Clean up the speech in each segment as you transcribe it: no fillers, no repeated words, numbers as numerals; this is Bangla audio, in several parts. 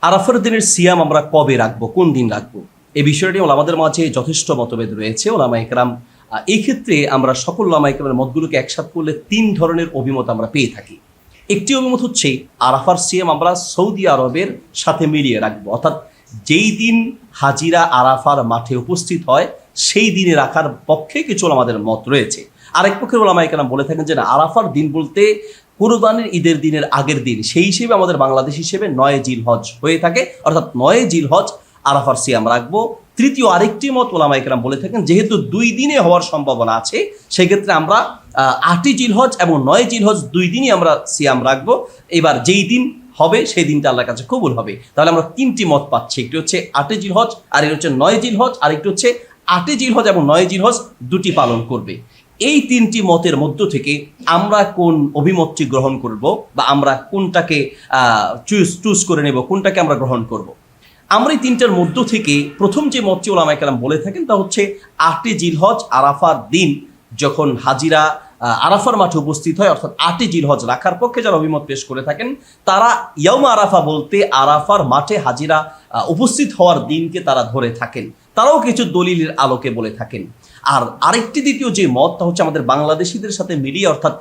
আরাফার দিনের সিয়াম আমরা কবে রাখবো, কোন দিন রাখবো, এই বিষয়টি ওলামাদের মাঝে যথেষ্ট মতভেদ রয়েছে। ওলামা ইকরাম এই ক্ষেত্রে আমরা সকল ওলামা ইকরামের মতগুলোকে একসাথ করলে তিন ধরনের অভিমত আমরা পেয়ে থাকি। একটি অভিমত হচ্ছে আরাফার সিয়াম আমরা সৌদি আরবের সাথে মিলিয়ে রাখবো, অর্থাৎ যেই দিন হাজিরা আরাফার মাঠে উপস্থিত হয় সেই দিনে রাখার পক্ষে কিছু ওলামাদের মত রয়েছে। আরেক পক্ষের ওলামা ইকরাম বলে থাকেন যে না, আরাফার দিন বলতে কুরবানির ঈদের দিনের আগের দিন, সেই হিসেবে আমাদের বাংলাদেশ হিসেবে 9 জিলহজ হয়ে থাকে, অর্থাৎ 9 জিলহজ আরাফার সিয়াম রাখবো। তৃতীয় আরেকটি মত ওলামা ইকরাম বলে থাকেন যেহেতু 2 দিনে হওয়ার সম্ভাবনা আছে, সেক্ষেত্রে আমরা 8 জিলহজ এবং 9 জিলহজ 2 দিনই আমরা সিয়াম রাখবো। এবার যেই দিন হবে সেই দিনটা আল্লাহর কাছে কবুল হবে। তাহলে আমরা 3টি মত পাচ্ছি, একটি হচ্ছে 8 জিলহজ, আর একটি হচ্ছে 9 জিলহজ, আর একটি হচ্ছে 8 জিলহজ এবং 9 জিলহজ দুটি পালন করবে। এই 3টি মতের মধ্য থেকে আমরা কোন অভিমতটি গ্রহণ করব বা আমরা কোনটাকে চুজ করে নেব, কোনটাকে আমরা গ্রহণ করব। আমরা এই 3টার মধ্য থেকে প্রথম যে মতটি ওলামা কেরাম বলে থাকেন তা হচ্ছে 8 জিলহজ আরাফার দিন যখন হাজিরা আরাফার মাঠে উপস্থিত হয়, অর্থাৎ 8 জিলহজ রাখার পক্ষে যারা অভিমত পেশ করে থাকেন তারা ইয়াউম আরাফা বলতে আরাফার মাঠে হাজিরা উপস্থিত হওয়ার দিনকে তারা ধরে থাকেন। তারাও কিছু দলিলের আলোকে বলে থাকেন। আর আরেকটি দ্বিতীয় যে মত তা হচ্ছে আমাদের বাংলাদেশিদের সাথে মিলিয়ে, অর্থাৎ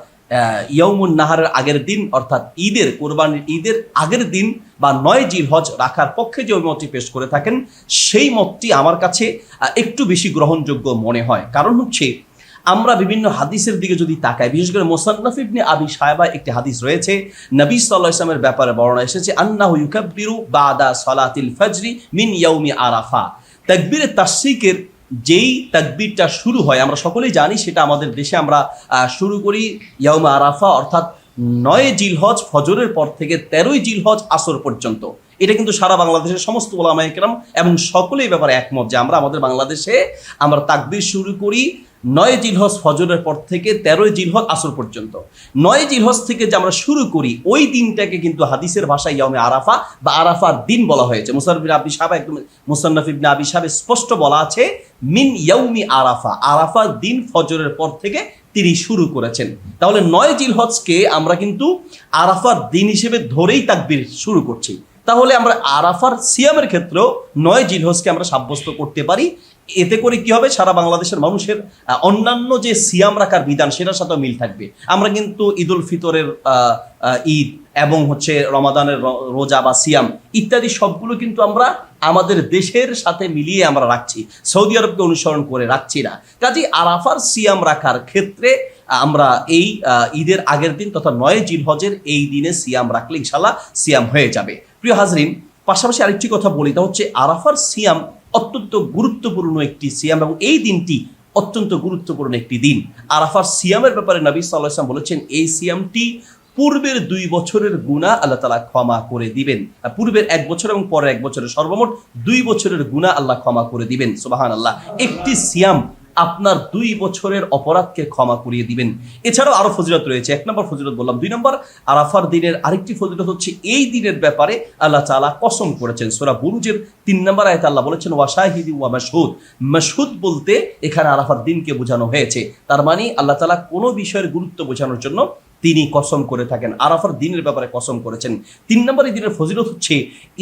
ইয়াউমুন নাহারের আগের দিন, অর্থাৎ ঈদের কোরবানির ঈদের আগের দিন বা 9 জিলহজ রাখার পক্ষে যে অভিমতটি পেশ করে থাকেন সেই মতটি আমার কাছে একটু বেশি গ্রহণযোগ্য মনে হয়। কারণ হচ্ছে আমরা বিভিন্ন হাদিসের দিকে যদি তাকাই, বিশেষ করে মুসান্নাফ ইবনে আবি শায়বা একটি হাদিস রয়েছে, নবী সাল্লাল্লাহু আলাইহি ওয়াসাল্লামের ব্যাপারে বর্ণনা এসেছে আন্নাহু ইউকাব্বিরু বাদা সালাতিল ফজরি মিন ইয়াউমি আরাফা। তাকবীরে তাশরিকের যেই তাকবীরটা শুরু হয় আমরা সকলেই জানি, সেটা আমাদের দেশে আমরা শুরু করি ইয়াউম আরাফা, অর্থাৎ 9 জিলহজ ফজরের পর থেকে 13 জিলহজ আসর পর্যন্ত। এটা কিন্তু সারা বাংলাদেশের সমস্ত ওলামায়ে কেরাম এবং সকলেই ব্যাপারে একমত যে আমরা আমাদের বাংলাদেশে আমরা তাকবীর শুরু করি 9 জিলহজ ফজরের পর থেকে 13 জিলহজ আসর পর্যন্ত। 9 জিলহজ থেকে যে আমরা শুরু করি ওই দিনটাকে কিন্তু হাদিসের ভাষায় ইয়াউমে আরাফা বা আরাফার দিন বলা হয়েছে। মুসান্নাফ ইবনে আবি শায়বা একদম মুসান্নাফ ইবনে আবি শায়বা স্পষ্ট বলা আছে মিন ইয়াউমি আরাফা, আরাফার দিন ফজরের পর থেকে তিনি শুরু করেছেন। তাহলে 9 জিলহজকে আমরা কিন্তু আরাফার দিন হিসেবে ধরেই তাকবীর শুরু করছি। তাহলে আমরা আরাফার সিয়ামের ক্ষেত্রেও 9 জিলহজকে আমরা সাব্যস্ত করতে পারি। এতে করে কি হবে, সারা বাংলাদেশের মানুষের অন্যান্য যে সিয়াম রাখার বিধান সেটার সাথেও মিল থাকবে। আমরা কিন্তু ঈদুল ফিতরের ঈদ এবং হচ্ছে রমাদানের রোজা বা সিয়াম ইত্যাদি সবগুলো কিন্তু আমরা আমাদের দেশের সাথে মিলিয়ে আমরা রাখছি, সৌদি আরবকে অনুসরণ করে রাখছি না। কাজেই আরাফার সিয়াম রাখার ক্ষেত্রে আমরা এই ঈদের আগের দিন তথা 9 জিলহজের এই দিনে সিয়াম রাখলে ইনশাল্লাহ সিয়াম হয়ে যাবে। প্রিয় হাজরিন, পাশাপাশি আরেকটি কথা বলি, তা হচ্ছে আরাফার সিয়াম অত্যন্ত গুরুত্বপূর্ণ একটি সিয়াম এবং এই দিনটি অত্যন্ত গুরুত্বপূর্ণ একটি দিন। আরাফার সিয়ামের ব্যাপারে নবী সাল্লাল্লাহু আলাইহি ওয়াসাল্লাম বলেছেন এই সিয়ামটি পূর্বের 2 বছরের গুনাহ আল্লাহ তাআলা ক্ষমা করে দিবেন। পূর্বের 1 বছর এবং পরের 1 বছরের সর্বমোট 2 বছরের গুনাহ আল্লাহ ক্ষমা করে দিবেন। সুবহানাল্লাহ। একটি সিয়াম আপনার 2 বছরের অপরাধকে ক্ষমা করিয়ে দিবেন। এছাড়াও আরো ফজিলত রয়েছে। 1 নম্বর ফজিলত বললাম। 2 নম্বর আরাফার দিনের আরেকটি ফজিলত হচ্ছে এই দিনের ব্যাপারে আল্লাহ তাআলা কসম করেছেন। সূরা বুরুজের 3 নম্বর আয়াতে আল্লাহ বলেছেন ওয়া শাহিদি ওয়া মাশহুদ। মাশহুদ বলতে এখানে আরাফার দিনকে বোঝানো হয়েছে। তার মানে আল্লাহ তাআলা কোনো বিষয়ের গুরুত্ব বোঝানোর জন্য তিনি কসম করে থাকেন, আরাফার দিনের ব্যাপারে কসম করেছেন। 3 নম্বর এই দিনের ফজিলত হচ্ছে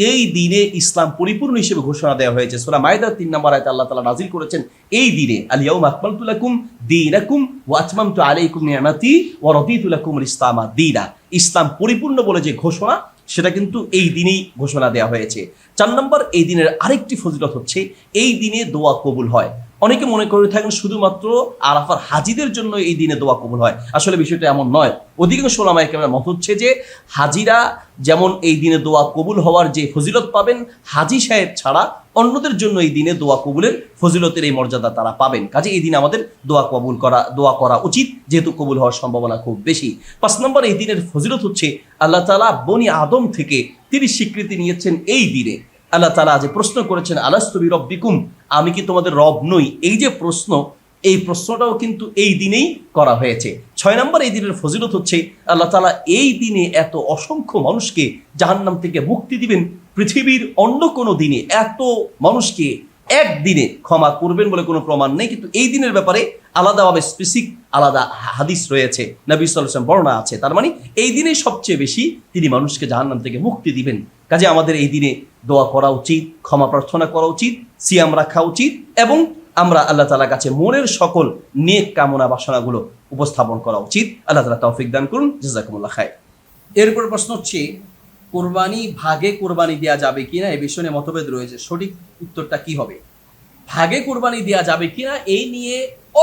এই দিনে ইসলাম পরিপূর্ণ হিসেবে ঘোষণা দেওয়া হয়েছে। সূরা মায়েদার 3 নম্বর আয়াতে আল্লাহ তাআলা নাযিল করেছেন এই দিনে আল ইয়াউমা আকমালতু লাকুম দীনাকুম ওয়া আতমামতু আলাইকুম নি'মাতি ওয়া রাদিতু লাকুমুল ইসলামা দীনা। ইসলাম পরিপূর্ণ বলে যে ঘোষণা সেটা কিন্তু এই দিনেই ঘোষণা দেওয়া হয়েছে। 4 নম্বর এই দিনের আরেকটি ফজিলত হচ্ছে এই দিনে দোয়া কবুল হয়। অনেকে মনে করে থাকেন শুধুমাত্র আরাফার হাজিদের জন্য এই দিনে দোয়া কবুল হয়, আসলে বিষয়টা এমন নয়। অধিকাংশ ওলামায়ে কেরামের মত হচ্ছে যে হাজিরা যেমন এই দিনে দোয়া কবুল হওয়ার যে ফজিলত পাবেন, হাজি সাহেব ছাড়া অন্যদের জন্য এই দিনে দোয়া কবুলের ফজিলতের এই মর্যাদা তারা পাবেন। কাজে এই দিনে আমাদের দোয়া করা উচিত, যেহেতু কবুল হওয়ার সম্ভাবনা খুব বেশি। 5 নম্বর এই দিনের ফজিলত হচ্ছে আল্লাহ তাআলা বনি আদম থেকে তিনি স্বীকৃতি নিয়েছেন এই দিনে। আল্লাহ তাআলা যে প্রশ্ন করেছেন আলাস্তু বিরব্বিকুম, আমি কি তোমাদের রব নই, এই যে প্রশ্ন, এই প্রশ্নটাও কিন্তু এই দিনেই করা হয়েছে। 6 নম্বর এই দিনের ফজিলত হচ্ছে আল্লাহ তাআলা এই দিনে এত অসংখ্য মানুষকে জাহান্নাম থেকে মুক্তি দিবেন, পৃথিবীর অন্য কোনো দিনে এত মানুষকে একদিনে ক্ষমা করবেন বলে কোনো প্রমাণ নেই, কিন্তু এই দিনের ব্যাপারে আলাদাভাবে স্পেসিফিক আলাদা হাদিস রয়েছে, নবী সাল্লাল্লাহু আলাইহি ওয়াসাল্লাম বর্ণনা আছে। তার মানে এই দিনে সবচেয়ে বেশি তিনি মানুষকে জাহান্নাম থেকে মুক্তি দিবেন। কাজে আমাদের এই দিনে দোয়া করা উচিত, ক্ষমা প্রার্থনা করা উচিত, সিয়াম রাখা উচিত, এবং আমরা আল্লাহ তাআলার কাছে মনের সকল নেক কামনা বাসনাগুলো উপস্থাপন করা উচিত। আল্লাহ তাআলা তৌফিক দান করুন। জাযাকুমুল্লাহ খায়র। এরপর প্রশ্ন হচ্ছে, কোরবানি ভাগে কোরবানি দেওয়া যাবে কিনা, এই বিষয়ে নিয়ে মতভেদ রয়েছে, সঠিক উত্তরটা কি হবে? ভাগে কোরবানি দেওয়া যাবে কিনা এই নিয়ে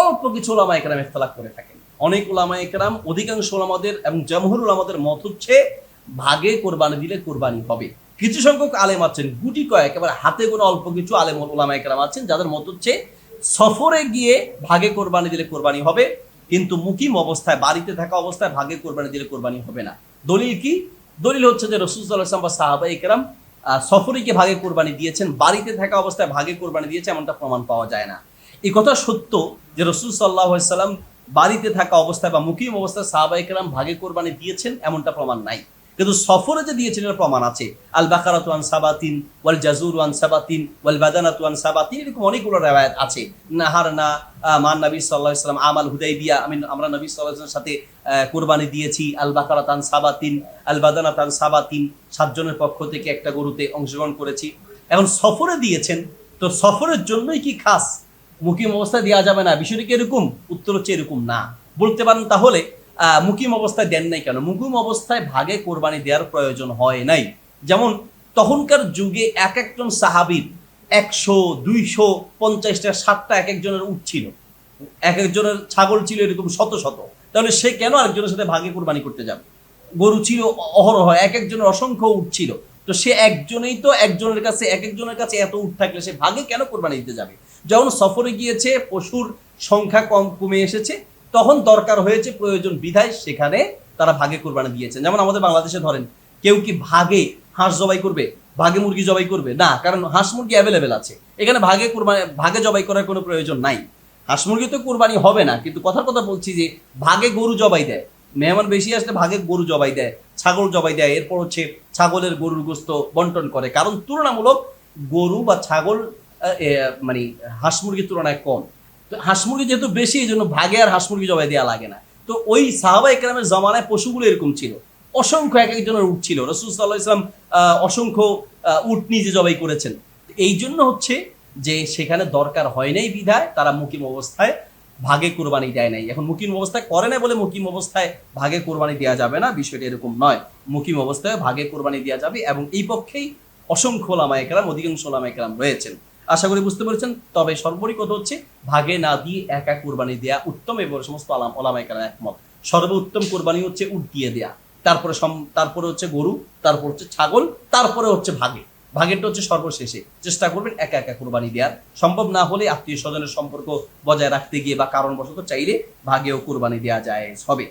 অল্প কিছু উলামায়ে কেরাম ইখতিলাফ করে থাকেন। অনেক উলামায়ে কেরাম, অধিকাংশ উলামাদের এবং জমহুর উলামাদের মত হচ্ছে ভাগে কোরবানি দিলে কোরবানি হবে। কিছু সংখ্যক আলেম আছেন, গুটি কয়েক, একেবারে হাতে গোনা অল্প কিছু আলেম উলামায়ে কেরাম আছেন যাদের মত হচ্ছে সফরে গিয়ে ভাগে কোরবানি দিলে কোরবানি হবে, কিন্তু মুকিম অবস্থায়, বাড়িতে থাকা অবস্থায় ভাগে কোরবানি দিলে কোরবানি হবে না। দলিল কি? দলিল হচ্ছে যে রাসূল সাল্লাল্লাহু আলাইহি ওয়াসাল্লাম বা সাহাবায়ে কেরাম সফরে গিয়ে ভাগে কোরবানি দিয়েছেন, বাড়িতে থাকা অবস্থায় ভাগে কোরবানি দিয়েছে এমনটা প্রমাণ পাওয়া যায় না। এই কথা সত্য যে রাসূল সাল্লাল্লাহু আলাইহি ওয়াসাল্লাম বাড়িতে থাকা অবস্থায় বা মুকিম অবস্থায় সাহাবায়ে কেরাম ভাগে কোরবানি দিয়েছেন এমনটা প্রমাণ নাই, কিন্তু সফরে যে দিয়েছেন এর প্রমাণ আছে। আল বাকারাতু আন সাবাতিন ওয়াল জাজুরু আন সাবাতিন ওয়াল বাদানাতু আন সাবাতিন, এরকম অনেকগুলো রিওয়ায়াত আছে। নাহারনা মান নবী সাল্লাল্লাহু আলাইহি ওয়াসাল্লাম আমাল হুদাইবিয়া, আমরা নবী সাল্লাল্লাহু আলাইহি ওয়াসাল্লামের সাথে কুরবানি দিয়েছি। আল বাকারাত আন সাবাতিন আল বাদানাত আন সাবাতিন, 7 জনের পক্ষ থেকে একটা গরুতে অংশগ্রহণ করেছি। এখন সফরে দিয়েছেন, তো সফরের জন্যই কি খাস মুকিম অবস্থায় দেওয়া যাবে না? বিষয়টি কি এরকম? উত্তর হচ্ছে এরকম না। বলতে পারেন তাহলে মুকিম অবস্থায় দেন নাই কেন? মুকিম অবস্থায় ভাগে কোরবানি দেওয়ার প্রয়োজন হয় নাই। যেমন তখনকার যুগে এক একজন সাহাবীর 100, 200, 50টা, 60টা এক একজনের উট ছিল, এক একজনের ছাগল ছিল এরকম শত শত। তাহলে সে কেন আরেকজনের সাথে ভাগে কোরবানি করতে যাবে? গরু ছিল অহরহ, এক একজনের অসংখ্য উট ছিল, তো সে একজনেই তো একজনের কাছে, এক একজনের কাছে এত উট থাকলে সে ভাগে কেন কোরবানি দিতে যাবে? যখন সফরে গিয়েছে, পশুর সংখ্যা কমে এসেছে, তখন দরকার হয়েছে, প্রয়োজন বিধায় সেখানে তারা ভাগে কোরবানি দিয়েছেন। যেমন আমাদের বাংলাদেশে ধরেন, কেউ কি ভাগে হাঁস জবাই করবে, ভাগে মুরগি জবাই করবে? না, কারণ হাঁস মুরগি অ্যাভেলেবেল আছে, এখানে ভাগে জবাই করার কোনো প্রয়োজন নাই। হাঁস মুরগি তো কোরবানি হবে না, কিন্তু কথার কথা বলছি যে ভাগে গরু জবাই দেয়, মেহমান বেশি আসলে ভাগে গরু জবাই দেয়, ছাগল জবাই দেয়, এরপর হচ্ছে ছাগলের গরুর গোস্ত বন্টন করে, কারণ তুলনামূলক গরু বা ছাগল মানে হাঁস মুরগির তুলনায় কম। তো হাঁস মুরগি যেহেতু বেশি, এই জন্য ভাগে আর হাঁস মুরগি জবাই দেওয়া লাগে না। তো ওই সাহাবায়ে কেরামের জমানায় পশুগুলো এরকম ছিল, অসংখ্য এক একজনের উট ছিল, রাসূল সাল্লাল্লাহু আলাইহি ওয়াসাল্লাম অসংখ্য উট নিজে জবাই করেছেন। এই জন্য হচ্ছে যে সেখানে দরকার হয় নাই বিধায় তারা মুকিম অবস্থায় ভাগে কোরবানি দেয় নাই। এখন মুকিম অবস্থায় করে নাই বলে মুকিম অবস্থায় ভাগে কোরবানি দেওয়া যাবে না, বিষয়টা এরকম নয়। মুকিম অবস্থায় ভাগে কোরবানি দেওয়া যাবে, এবং এই পক্ষেই অসংখ্য উলামায়ে কেরাম, অধিকাংশ উলামায়ে কেরাম রয়েছেন। আশা করি বুঝতে পেরেছেন। তবে সর্বোপরি কথা হচ্ছে ভাগে না দিয়ে একা কোরবানি দেয়া উত্তম, এবং সমস্ত উলামায়ে কেরাম একমত। সর্বোত্তম কোরবানি হচ্ছে উট দিয়ে দেয়া, তারপরে হচ্ছে গরু, তারপর হচ্ছে ছাগল, তারপরে হচ্ছে ভাগে। ভাগেরটা হচ্ছে সর্বশেষে। চেষ্টা করবেন একা একা কোরবানি দেওয়ার। সম্ভব না হলে আত্মীয় স্বজনের সম্পর্ক বজায় রাখতে গিয়ে বা কারণবশত চাইলে ভাগেও কোরবানি দেওয়া যায় হবে।